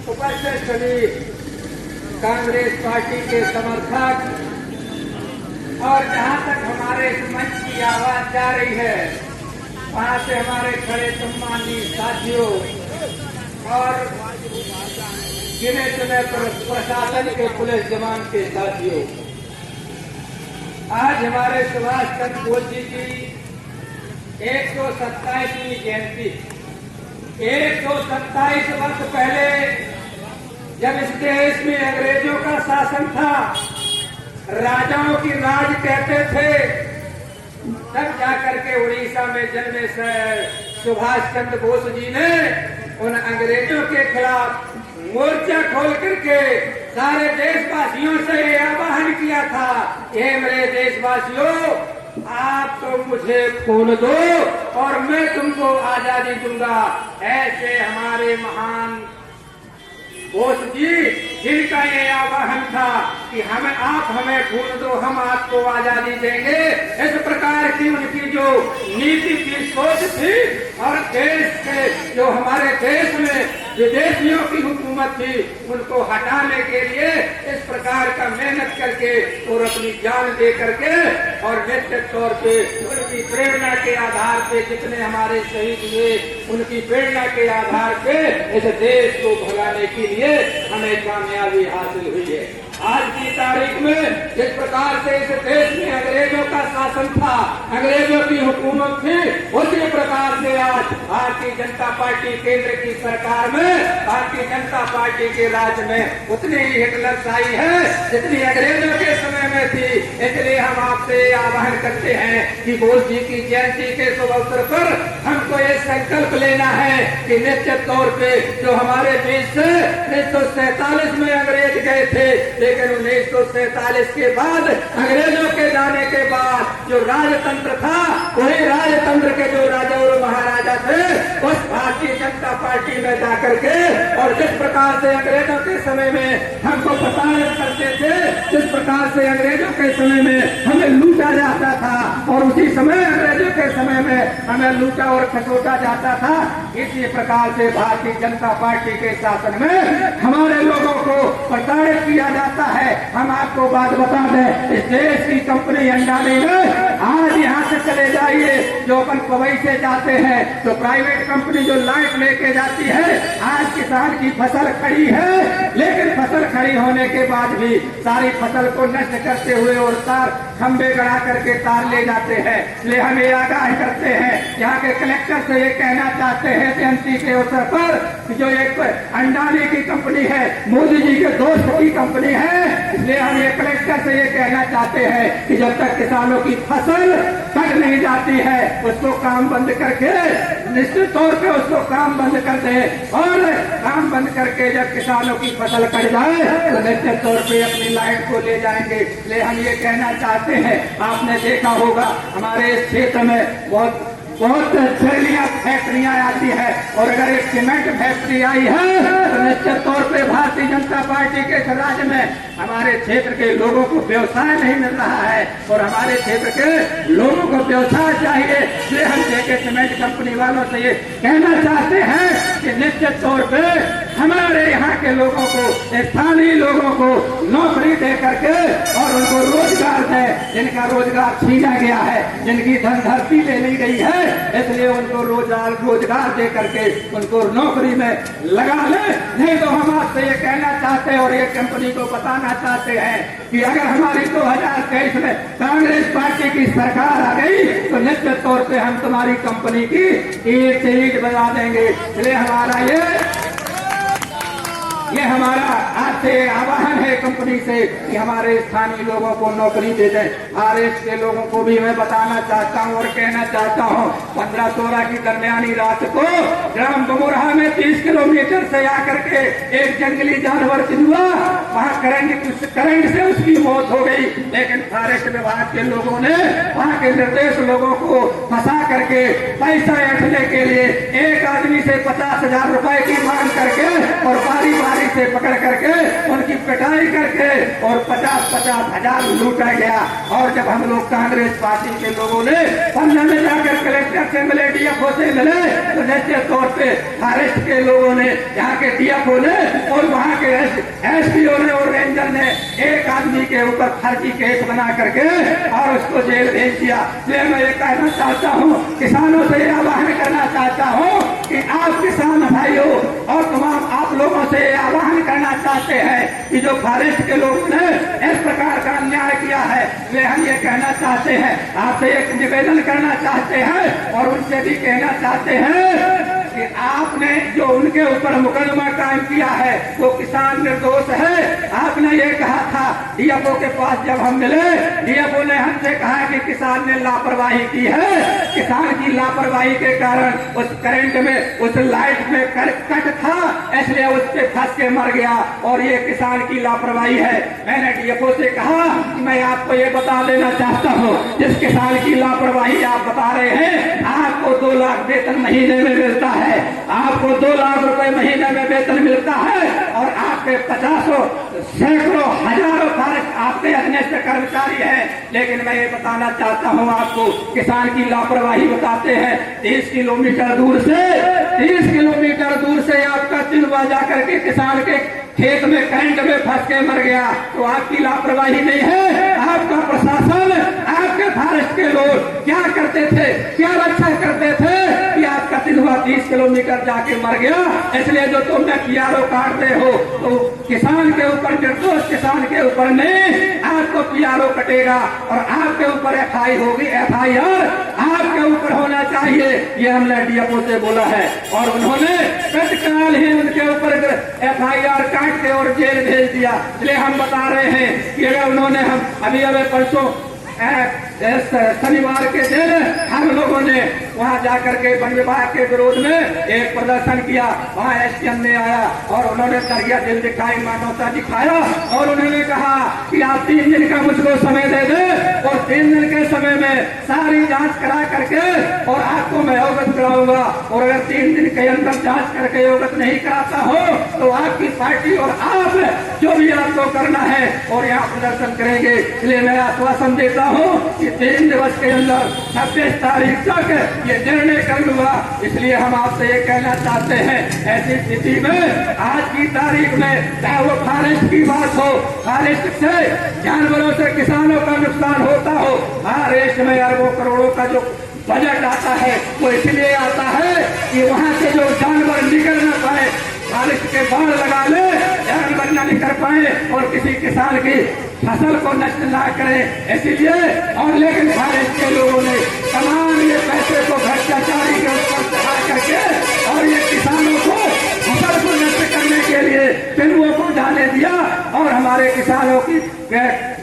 उपस्थित सभी कांग्रेस पार्टी के समर्थक और जहां तक हमारे इस मंच की आवाज जा रही है वहां से हमारे खड़े सम्मानीय साथियों और गिने चुने प्रशासन के पुलिस जवान के साथियों, आज हमारे सुभाष चंद्र बोस जी की 127वीं जयंती। 127 वर्ष पहले जब इस देश में अंग्रेजों का शासन था, राजाओं की राज कहते थे, तब जाकर के उड़ीसा में जन्मे सुभाष चंद्र बोस जी ने उन अंग्रेजों के खिलाफ मोर्चा खोल करके सारे देशवासियों से आह्वान किया था, ये मेरे देशवासियों, आप तो मुझे खून दो और मैं तुमको आजादी दूंगा। ऐसे हमारे महान बोस जी, जिनका ये आह्वान था कि आप हमें खून दो, हम आपको आजादी देंगे, इस प्रकार की उनकी जो नीति की सोच थी और देश के जो हमारे देश में विदेशियों की हुकूमत थी उनको हटाने के लिए इस प्रकार का मेहनत करके और अपनी जान दे करके और निश्चित तौर पे उनकी प्रेरणा के आधार पे जितने हमारे शहीद हुए, उनकी प्रेरणा के आधार पे इस देश को भगाने के लिए हमें कामयाबी हासिल हुई है। आज की तारीख में जिस प्रकार से इस देश में अंग्रेजों का शासन था, अंग्रेजों की हुकूमत थी, उसी प्रकार से आज भारतीय जनता पार्टी केंद्र की सरकार में, भारतीय जनता पार्टी के राज्य में उतनी ही हिटलरशाही है जितनी अंग्रेजों के समय में थी। इसलिए हम आपसे आह्वान करते हैं कि बोस जी की जयंती के शुभ अवसर पर हमको ये संकल्प लेना है कि निश्चित तौर पे जो हमारे देश से 1947 में अंग्रेज गए थे, लेकिन 1947 के बाद अंग्रेजों के जाने के बाद जो राजतंत्र था, वही राजतंत्र के जो राजा और महाराजा थे, उस भारतीय जनता पार्टी में जाकर के और जिस प्रकार से अंग्रेजों के समय में हमको प्रताड़ित करते थे, जिस प्रकार से अंग्रेजों के समय में हमें लूटा जाता था और उसी समय अंग्रेजों के समय में हमें लूटा और खसोटा जाता था, इसी प्रकार से भारतीय जनता पार्टी के शासन में हमारे लोगों को प्रताड़ित किया जाता है। हम आपको बात बता दें, इस देश की कंपनी अंडानी में आज यहाँ से चले जाइए, जो अपन पवई से जाते हैं तो प्राइवेट कंपनी जो लाइट लेके जाती है, आज किसान की फसल खड़ी है, लेकिन फसल खड़ी होने के बाद भी सारी फसल को नष्ट करते हुए और तार खंबे गड़ा करके तार ले जाते हैं। इसलिए हम ये आगाह करते हैं, यहाँ के कलेक्टर से ये कहना चाहते हैं जयंती के अवसर पर, जो एक अंडानी की कंपनी है, मोदी जी के दोस्त की कंपनी है, इसलिए हम ये कलेक्टर से ये कहना चाहते हैं कि जब तक किसानों की फसल कट नहीं जाती है, उसको काम बंद करके निश्चित तौर पे उसको काम बंद कर दे और काम बंद करके जब किसानों की फसल कट जाए तो निश्चित तौर पे अपनी लाइट को ले जाएंगे। इसलिए हम ये कहना चाहते हैं, आपने देखा होगा हमारे इस क्षेत्र में बहुत फैक्ट्रियां आती है और अगर एक सीमेंट फैक्ट्री आई है तो निश्चित तौर पे भारतीय जनता पार्टी के राज्य में हमारे क्षेत्र के लोगों को व्यवसाय नहीं मिल रहा है और हमारे क्षेत्र के लोगों को व्यवसाय चाहिए। इसलिए हम जेके सीमेंट कंपनी वालों से ये कहना चाहते हैं कि निश्चित तौर पे हमारे यहाँ के लोगों को, स्थानीय लोगों को नौकरी दे करके और उनको रोजगार दे, जिनका रोजगार छीना गया है, जिनकी धनधरती ले ली गई है, इसलिए उनको रोजगार दे करके उनको नौकरी में लगा ले। नहीं तो हम आपसे ये कहना चाहते हैं और ये कंपनी को बताना चाहते हैं कि अगर हमारी 2023 में कांग्रेस पार्टी की सरकार आ गई तो निश्चित तौर पे हम तुम्हारी कंपनी की ईंट से ईंट बजा देंगे। इसलिए ये हमारा आज से आह्वान है कंपनी से कि हमारे स्थानीय लोगों को नौकरी दे दें। आरएस के लोगों को भी मैं बताना चाहता हूं और कहना चाहता हूं, 15-16 की दरमियानी रात को ग्राम बमुरहा में 30 किलोमीटर से आकर के एक जंगली जानवर चिंदुआ, वहाँ करंट से उसकी मौत हो गई, लेकिन फॉरेस्ट विभाग के लोगों ने वहाँ के निर्देश लोगों को फंसा करके पैसा ऐंठने के लिए एक आदमी से 50,000 रुपए की मांग करके और बारी बारी कलाई से पकड़ करके उनकी पिटाई करके और 50-50 हजार लूटा गया। और जब हम लोग कांग्रेस पार्टी के लोगों ने पन्ना में जाकर कलेक्टर से मिले, डीएफओ से मिले, तो निश्चित तौर पे फॉरेस्ट के लोगों ने, यहाँ के डीएफओ ने और वहाँ के एसपीओ ने और रेंजर ने एक आदमी के ऊपर फर्जी केस बना करके और उसको जेल भेज दिया। इसलिए मैं ये कहना चाहता हूँ, किसानों से आह्वान करना चाहता हूँ कि आप किसान भाइयों और तमाम आप लोगों से आह्वान करना चाहते हैं कि जो फॉरेस्ट के लोगों ने इस प्रकार का अन्याय किया है, वे हम ये कहना चाहते हैं, आपसे एक निवेदन करना चाहते हैं और उनसे भी कहना चाहते हैं कि आपने जो उनके ऊपर मुकदमा कायम किया है वो किसान निर्दोष है। आपने ये कहा था डीएफओ के पास जब हम मिले, डीएफओ ने हमसे कहा कि किसान ने लापरवाही की है, किसान की लापरवाही के कारण उस करंट में, उस लाइट में कट था, इसलिए उस पे फंस के मर गया और ये किसान की लापरवाही है। मैंने डीएफओ से कहा कि मैं आपको ये बता देना चाहता हूँ, जिस किसान की लापरवाही आप बता रहे हैं, आपको 2 लाख वेतन महीने में मिलता है, आपको 2 लाख रुपए महीने में वेतन मिलता है और आपके 50 सैकड़ों हजारों फॉरेस्ट आपके अधीनस्थ कर्मचारी हैं। लेकिन मैं ये बताना चाहता हूँ आपको, किसान की लापरवाही बताते हैं। 30 किलोमीटर दूर से आपका तिलवा जाकर के किसान के खेत में करंट में फंस के मर गया, तो आपकी लापरवाही नहीं है। आपका प्रशासन, आपके फॉरेस्ट के लोग क्या करते थे, क्या रक्षा करते थे कि आपका तिलवा 30 किलोमीटर जाके मर गया, इसलिए जो तुम पीआरओ काटते हो तो किसान के ऊपर, निर्दोष किसान के ऊपर नहीं, आपको पीआरओ कटेगा और आपके ऊपर एफआई होगी, एफआईआर आपके ऊपर होना चाहिए। ये हमने डीएफओ से बोला है और उन्होंने तत्काल ही उनके ऊपर एफआईआर काट के और जेल भेज दिया। इसलिए हम बता रहे हैं कि अगर उन्होंने, हम अभी परसों शनिवार के दिन हम लोगों ने वहां जाकर के वन विभाग के विरोध में एक प्रदर्शन किया। वहां एसडीएम ने आया और उन्होंने दरिया दिल दिखाई, मानवता दिखाया और उन्होंने कहा कि आप 3 दिन का मुझको समय दे दें और 3 दिन के समय में सारी जांच करा करके और आपको मैं अवगत कराऊंगा, और अगर 3 दिन के अंदर जांच करके अवगत नहीं कराता हो तो आपकी पार्टी और आप जो भी आपको करना है और यहाँ प्रदर्शन करेंगे। इसलिए मैं आश्वासन देता हूँ कि 3 दिवस के अंदर 26 तारीख तक ये निर्णय कर लूंगा। इसलिए हम आपसे ये कहना चाहते हैं, ऐसी स्थिति में आज की तारीख में चाहे वो फॉरेस्ट की बात हो, फॉरेस्ट से जानवरों से किसानों का नुकसान होता हो, फॉरेस्ट में अरबों करोड़ों का जो बजट आता है वो इसलिए आता है कि वहां से जो जानवर निकल न पाए, फॉरेस्ट के बाढ़ लगा ले, जानवर न निकल पाए और किसी किसान की फसल को नष्ट ना करें, इसीलिए। और लेकिन फॉरेस्ट के लोगों ने तमाम ये पैसे को भ्रष्टाचारी के ऊपर चढ़ा करके और ये किसानों को फसल को नष्ट करने के लिए फिल्मों को डाले दिया और हमारे किसानों की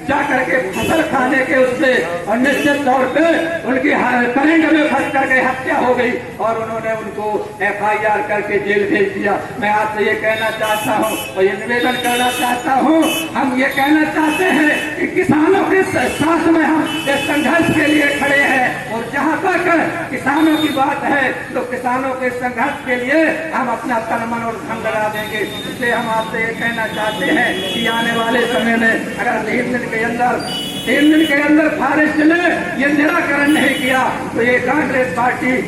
जाकर के फसल खाने के उससे और निश्चित तौर पे उनकी करंट में फंस करके हत्या हो गई और उन्होंने उनको एफआईआर करके जेल भेज दिया। मैं आपसे ये कहना चाहता हूँ और ये निवेदन करना चाहता हूँ, हम ये कहना चाहते हैं कि किसानों के साथ में हम इस संघर्ष के लिए खड़े हैं और जहाँ तक किसानों की बात है तो किसानों के संघर्ष के लिए हम अपना तन मन और धन लगा देंगे। इसलिए हम आपसे ये कहना चाहते हैं कि आने वाले समय में अगर 3 दिन के अंदर फॉरेस्ट ने ये निराकरण नहीं किया तो ये कांग्रेस पार्टी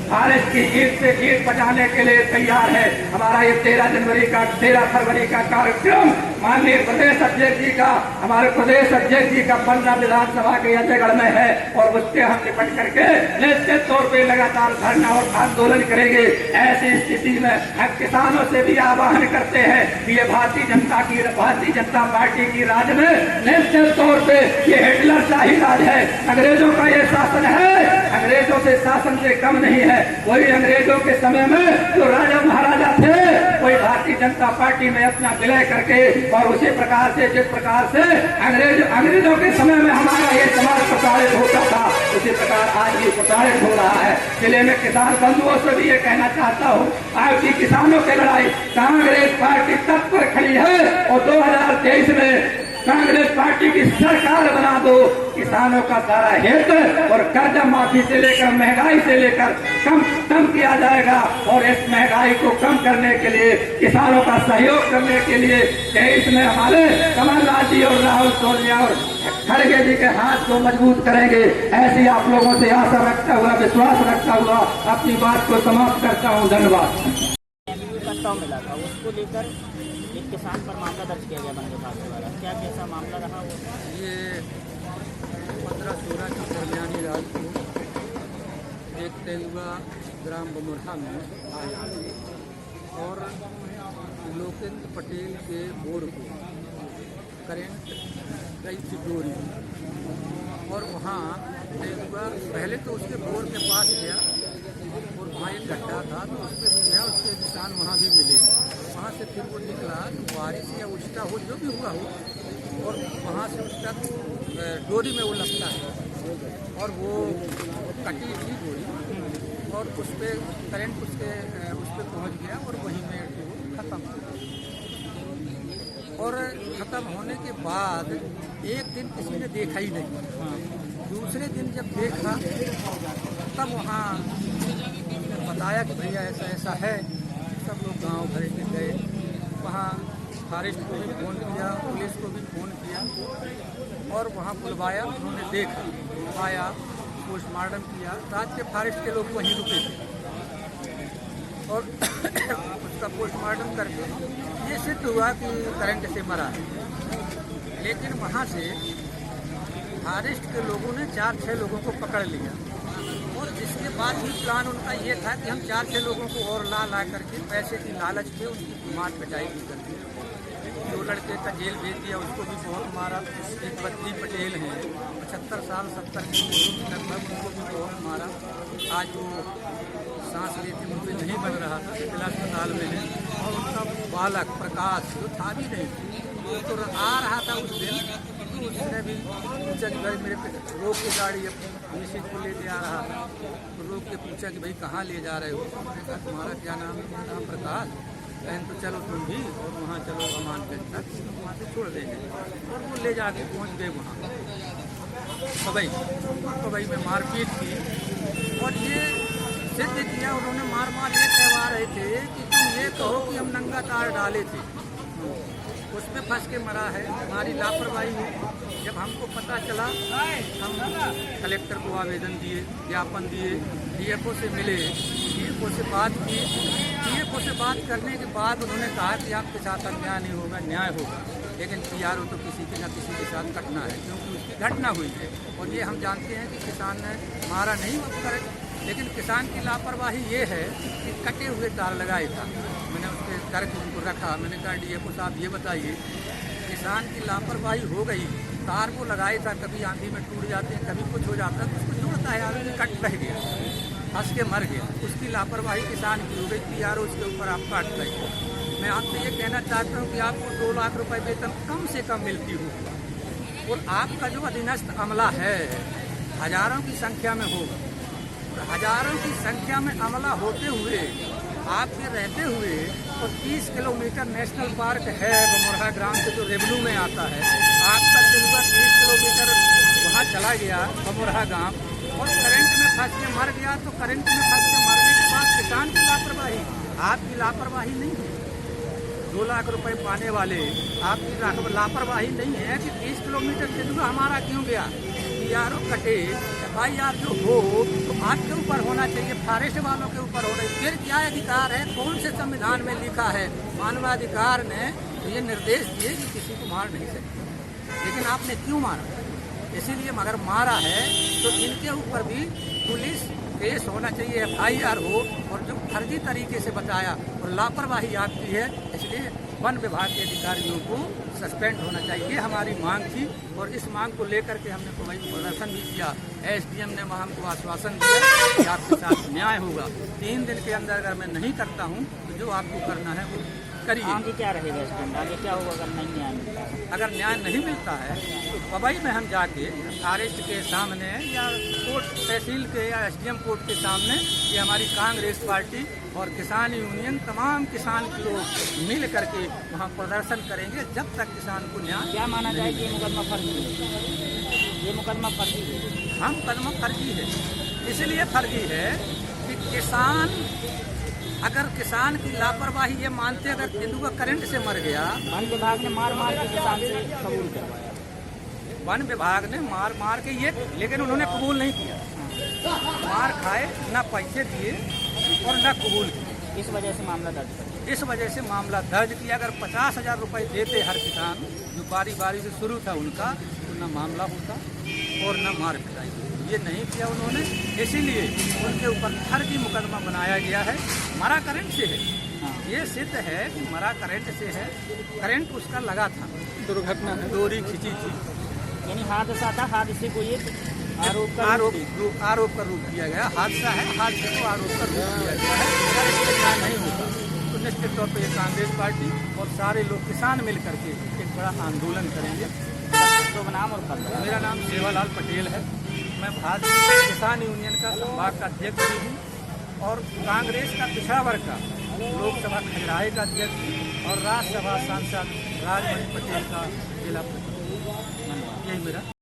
फॉरेस्ट की ईंट से ईंट बजाने के लिए तैयार है। हमारा ये 13 फरवरी का कार्यक्रम माननीय प्रदेश अध्यक्ष जी का, हमारे प्रदेश अध्यक्ष जी का 15 विधानसभा के अजयगढ़ में है और उससे हम निपट करके निश्चित तौर पे लगातार धरना और आंदोलन करेंगे। ऐसी स्थिति में हम किसानों से भी आह्वान करते हैं कि ये भारतीय जनता पार्टी की राज में निश्चित तौर पे ये हिटलर शाही राज है, अंग्रेजों का ये शासन है, अंग्रेजों से शासन से कम नहीं है। वही अंग्रेजों के समय में जो राजा महाराजा थे वही भारतीय जनता पार्टी में अपना विलय करके और उसी प्रकार से, जिस प्रकार से अंग्रेजों के समय में हमारा ये समाज प्रसारित होता था उसी प्रकार आज भी प्रसारित हो रहा है। जिले में किसान बंधुओं से भी ये कहना चाहता हूँ, आपकी किसानों की लड़ाई कांग्रेस पार्टी तत्पर खड़ी है और 2023 में कांग्रेस पार्टी की सरकार बना दो। किसानों का सारा हित और कर्जा माफी से लेकर महंगाई से लेकर कम किया जाएगा। और इस महंगाई को कम करने के लिए, किसानों का सहयोग करने के लिए देश में हमारे कमलनाथ जी और राहुल सोनिया और खड़गे जी के हाथ को मजबूत करेंगे। ऐसी आप लोगों से आशा रखता हुआ, विश्वास रखता हुआ अपनी बात को समाप्त करता हूँ। धन्यवाद। प्रस्ताव मिला था, उसको लेकर एक किसान पर मामला दर्ज किया गया वन विभाग द्वारा, क्या कैसा मामला रहा वो? ये 15-16 की दरमियानी रात को एक तेलुगा ग्राम बमुरहा में आया और लोकेंद्र पटेल के बोर्ड को करंट गई थी डोरी और वहाँ तेलुगा पहले तो उसके बोर्ड के पास गया और वहाँ एक गड्ढा था तो उस पर भी गया, उसके किसान वहाँ भी मिले। वहाँ से फिर वो निकला तो बारिश या उल्टा हो जो भी हुआ हो और वहाँ से उस तक डोरी में वो लगता है और वो कटी थी डोरी और उस पर करंट उस पर पहुँच गया और वहीं में वो खत्म हो गया। और ख़त्म होने के बाद एक दिन किसी ने देखा ही नहीं। दूसरे दिन जब देखा तब वहाँ बताया कि भैया ऐसा ऐसा है। सब लोग गांव भर के गए, वहाँ फॉरेस्ट को भी फ़ोन किया, पुलिस को भी फ़ोन किया और वहाँ बुलवाया। उन्होंने देखा, आया, पोस्टमार्टम किया। रात के फॉरेस्ट के लोग वहीं रुके थे और उसका पोस्टमार्टम करके ये सिद्ध हुआ कि करंट से मरा है। लेकिन वहाँ से फॉरेस्ट के लोगों ने 4-6 लोगों को पकड़ लिया और जिसके बाद भी प्लान उनका ये था कि हम 4-6 लोगों को और ला करके पैसे की लालच पे उनकी मार पिटाई भी कर दी। 2 लड़के का जेल भेज दिया, उसको भी बहुत मारा। एक बद्री पटेल हैं, 75 साल 70 के लगभग, उनको भी बहुत मारा। आज वो सांस लेते उनसे नहीं बन रहा था, जिला अस्पताल में है। और उनका बालक प्रकाश जो था भी नहीं, वो तो आ रहा था उस दिन, तो उसने भी पूछा कि भाई मेरे पे रोक के गाड़ी अपनी मिसिज को लेते आ रहा था, तो रोक के पूछा कि भाई कहाँ ले जा रहे हो? मैंने कहा तुम्हारा क्या नाम है? मेरा नाम प्रकाश। कहन तो चलो तुम भी और वहाँ चलो अमानगंज तक, वहाँ से छोड़ देंगे। और वो ले जाके पहुँच गए वहाँ पबई में मारपीट की और ये सिद्ध किया। उन्होंने मार ये कहवा रहे थे कि तुम ये कहो कि हम नंगा तार डाले थे, उसमें फंस के मरा है, हमारी लापरवाही है। जब हमको पता चला हम कलेक्टर को आवेदन दिए, ज्ञापन दिए, डीएफओ से मिले, डीएफओ से बात की। डीएफओ से बात करने के बाद उन्होंने कहा कि आपके साथ अन्याय नहीं होगा, न्याय होगा। लेकिन पीआरओ तो किसी के न किसी के साथ कटना है, क्योंकि उसकी घटना हुई है। और ये हम जानते हैं कि किसान ने मारा नहीं करे, लेकिन किसान की लापरवाही ये है कि कटे हुए तार लगाए था। मैंने उसके करके उनको रखा, मैंने कहा डीएफओ साहब ये बताइए, किसान की लापरवाही हो गई, तार को लगाए था, कभी आंधी में टूट जाते हैं, कभी कुछ हो जाता है, तो उसको जोड़ता है, आदमी कट रह गया, फंस के मर गया। उसकी लापरवाही किसान की हो गई, पीआरओ उसके ऊपर आप काट गए। मैं आपसे ये कहना चाहता हूँ कि आपको 2 लाख रुपए वेतन कम से कम मिलती हो और आपका जो अधीनस्थ अमला है हजारों की संख्या में होगा, और हजारों की संख्या में अमला होते हुए आपके रहते हुए और 30 किलोमीटर नेशनल पार्क है बमुरहा ग्राम से जो रेवन्यू में आता है, आपका तेलुगा 30 किलोमीटर वहाँ चला गया बमुरहा गांव और करंट में फंस के मर गया। तो करंट में फंस के मरने के बाद किसान की लापरवाही, आपकी लापरवाही नहीं है। 2 लाख रुपए पाने वाले आपकी लापरवाही नहीं है कि 30 किलोमीटर तेलुगा हमारा क्यों गया। पीआरओ कटे भाई, आप जो हो तो आपके ऊपर होना चाहिए, फॉरेस्ट वालों के ऊपर होना चाहिए। फिर क्या अधिकार है, कौन से संविधान में लिखा है? मानवाधिकार ने ये निर्देश दिए कि किसी को मार नहीं सकते, लेकिन आपने क्यों मारा? इसीलिए अगर मारा है तो इनके ऊपर भी पुलिस केस होना चाहिए, FIR हो। और जो फर्जी तरीके से बताया और लापरवाही आपकी है, इसलिए वन विभाग के अधिकारियों को सस्पेंड होना चाहिए। ये हमारी मांग थी और इस मांग को लेकर के हमने कोई प्रदर्शन भी किया। SDM ने वहाँ हमको आश्वासन दिया कि आपके साथ न्याय होगा। 3 दिन के अंदर अगर मैं नहीं करता हूँ तो जो आपको करना है वो करिए। आगे क्या रहेगा स्टैंड, आगे क्या होगा अगर नहीं न्याय मिलता है? अगर न्याय नहीं मिलता है तो पवई में हम जाके फॉरेस्ट के सामने या कोर्ट तहसील के या एसडीएम कोर्ट के सामने ये हमारी कांग्रेस पार्टी और किसान यूनियन तमाम किसान लोग मिल करके वहाँ प्रदर्शन करेंगे जब तक किसान को न्याय क्या माना नहीं जाए कि ये मुकदमा फर्जी है? ये मुकदमा फर्जी है। हम कदम फर्जी है। इसलिए फर्जी है कि किसान अगर किसान की लापरवाही ये मानते अगर तेंदुआ करंट से मर गया, वन विभाग ने मार मार के किसान से कबूल करवाया। वन विभाग ने मार मार के ये, लेकिन उन्होंने कबूल नहीं किया। मार खाए, ना पैसे दिए और ना कबूल किए। इस वजह से मामला दर्ज कर इस वजह से मामला दर्ज किया। अगर 50,000 रुपये देते हर किसान जो बारी बारी से शुरू था उनका, तो न मामला होता और न मार पिटाई होती। ये नहीं किया उन्होंने, इसीलिए उनके ऊपर फर्जी मुकदमा बनाया गया है। मरा करंट से है, ये सिद्ध है कि मरा करंट से है। करंट उसका लगा था, दुर्घटना डोरी खिंची थी, यानी हादसा था, हादसे को ये आरोप का रूप दिया गया। हादसा है, हादसे को आरोप का रूप दिया गया है। अगर इसके न्याय नहीं होता तो निश्चित तौर पर ये कांग्रेस पार्टी और सारे लोग किसान मिल करके एक बड़ा आंदोलन करेंगे। तो नाम और पद। मेरा नाम सेवालाल पटेल है। मैं भारतीय किसान यूनियन का संभाग का अध्यक्ष भी हूँ और कांग्रेस का पिछड़ा वर्ग का लोकसभा खजुराहो का अध्यक्ष और राज्यसभा सांसद राजमणि पटेल का जिला प्रतिनिधि। यही मेरा